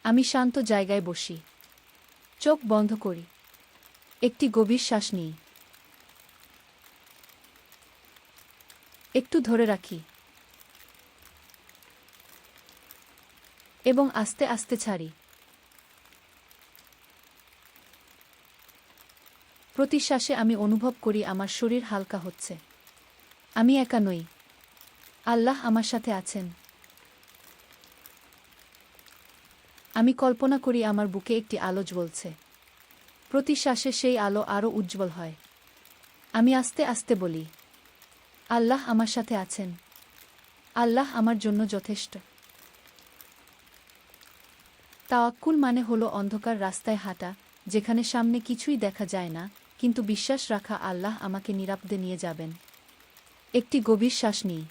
আমি শান্ত জায়গায় বসি। চোখ বন্ধ করি। একটি গভীর শ্বাস নিই। একটু ধরে রাখি। এবং আস্তে আস্তে ছাড়ি। প্রতি শ্বাসে আমি অনুভব করি আমার শরীর হালকা হচ্ছে। আমি একা নই। আল্লাহ আমার সাথে আছেন। আমি কল্পনা করি আমার বুকে একটি আলো জ্বলছে। প্রতি শ্বাসে সেই আলো আরও উজ্জ্বল হয়। আমি আস্তে আস্তে বলি, আল্লাহ আমার সাথে আছেন। আল্লাহ আমার জন্য যথেষ্ট। তাওয়াক্কুল মানে হলো অন্ধকার রাস্তায় হাঁটা, যেখানে সামনে কিছুই দেখা যায় না, কিন্তু বিশ্বাস রাখা আল্লাহ আমাকে নিরাপদে নিয়ে যাবেন। একটি গভীর শ্বাস নিই।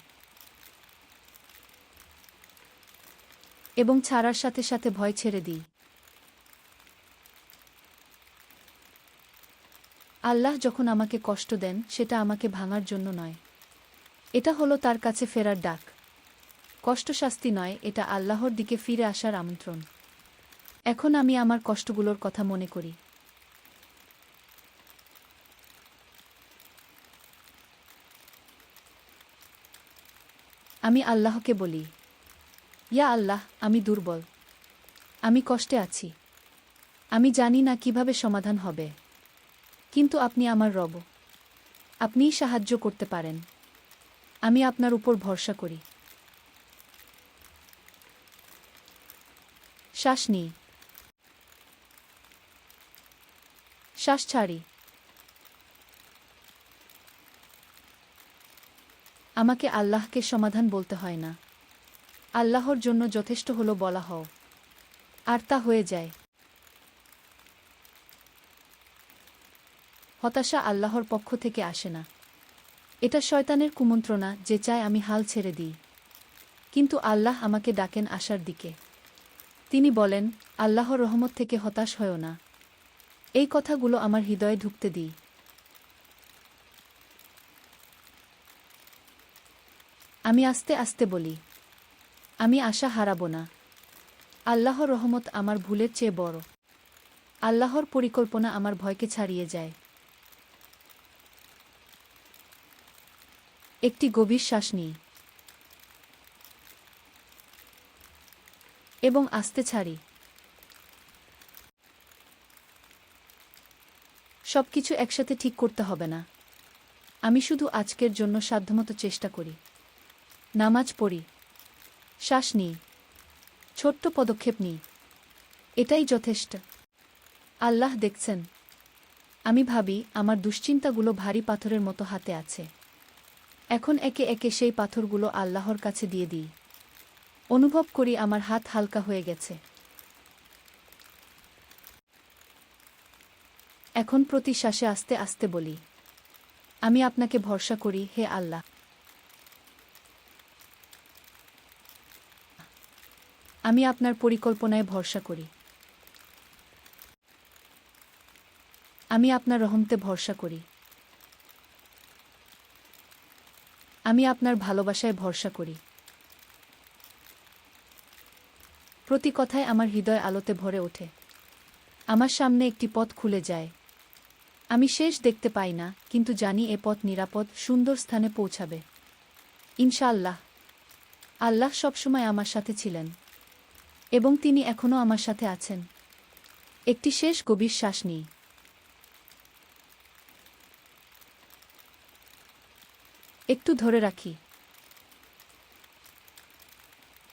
এবং ছাড়ার সাথে সাথে ভয় ছেড়ে দিই। আল্লাহ যখন আমাকে কষ্ট দেন, সেটা আমাকে ভাঙার জন্য নয়। এটা হলো তার কাছে ফেরার ডাক। কষ্ট শাস্তি নয়, এটা আল্লাহর দিকে ফিরে আসার আমন্ত্রণ। এখন আমি আমার কষ্টগুলোর কথা মনে করি। আমি আল্লাহকে বলি, ইয়া আল্লাহ, আমি দুর্বল। আমি কষ্টে আছি। আমি জানি না কিভাবে সমাধান হবে। কিন্তু আপনি আমার রব। আপনিই সাহায্য করতে পারেন। আমি আপনার উপর ভরসা করি। শ্বাস নিই। শ্বাস ছাড়ি। আমাকে আল্লাহকে সমাধান বলতে হয় না। আল্লাহর জন্য যথেষ্ট হলো বলা হও। আর তা হয়ে যায়। হতাশা আল্লাহর পক্ষ থেকে আসে না। এটা শয়তানের কুমন্ত্রণা, যে চায় আমি হাল ছেড়ে দিই। কিন্তু আল্লাহ আমাকে ডাকেন আশার দিকে। তিনি বলেন, আল্লাহর রহমত থেকে হতাশ হয়ো না। এই কথাগুলো আমার হৃদয়ে ঢুকতে দিই। আমি আস্তে আস্তে বলি, আমি আশা হারাবো না। আল্লাহর রহমত আমার ভুলের চেয়ে বড়। আল্লাহর পরিকল্পনা আমার ভয়কে ছাড়িয়ে যায়। একটি গভীর শ্বাস নিই। এবং আস্তে ছাড়ি। সবকিছু একসাথে ঠিক করতে হবে না। আমি শুধু আজকের জন্য সাধ্যমতো চেষ্টা করি। নামাজ পড়ি। শ্বাস নিই। ছোট্ট পদক্ষেপ নিই। এটাই যথেষ্ট। আল্লাহ দেখছেন। আমি ভাবি, আমার দুশ্চিন্তাগুলো ভারী পাথরের মতো হাতে আছে। এখন একে একে সেই পাথরগুলো আল্লাহর কাছে দিয়ে দিই। অনুভব করি আমার হাত হালকা হয়ে গেছে। এখন প্রতি শ্বাসে আস্তে আস্তে বলি, আমি আপনাকে ভরসা করি, হে আল্লাহ। আমি আপনার পরিকল্পনায় ভরসা করি। আমি আপনার রহমতে ভরসা করি। আমি আপনার ভালোবাসায় ভরসা করি। প্রতি কথায় আমার হৃদয় আলোতে ভরে ওঠে। আমার সামনে একটি পথ খুলে যায়। আমি শেষ দেখতে পাই না, কিন্তু জানি এ পথ নিরাপদ, সুন্দর স্থানে পৌঁছাবে। ইনশাআল্লাহ। আল্লাহ সবসময় আমার সাথে ছিলেন। এবং তিনি এখনও আমার সাথে আছেন। একটি শেষ গভীর শ্বাস নিই। একটু ধরে রাখি।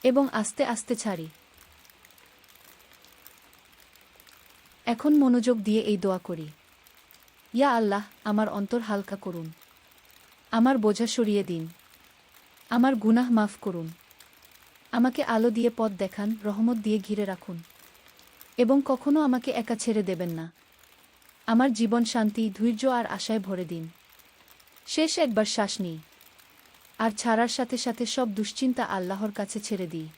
এবং আস্তে আস্তে ছাড়ি। এখন মনোযোগ দিয়ে এই দোয়া করি, ইয়া আল্লাহ, আমার অন্তর হালকা করুন। আমার বোঝা সরিয়ে দিন। আমার গুনাহ মাফ করুন। আমাকে আলো দিয়ে পথ দেখান, রহমত দিয়ে ঘিরে রাখুন। এবং কখনো আমাকে একা ছেড়ে দেবেন না। আমার জীবন শান্তি, ধৈর্য আর আশায় ভরে দিন। শেষ একবার শ্বাস নিই। আর ছাড়ার সাথে সাথে সব দুশ্চিন্তা আল্লাহর কাছে ছেড়ে দিই।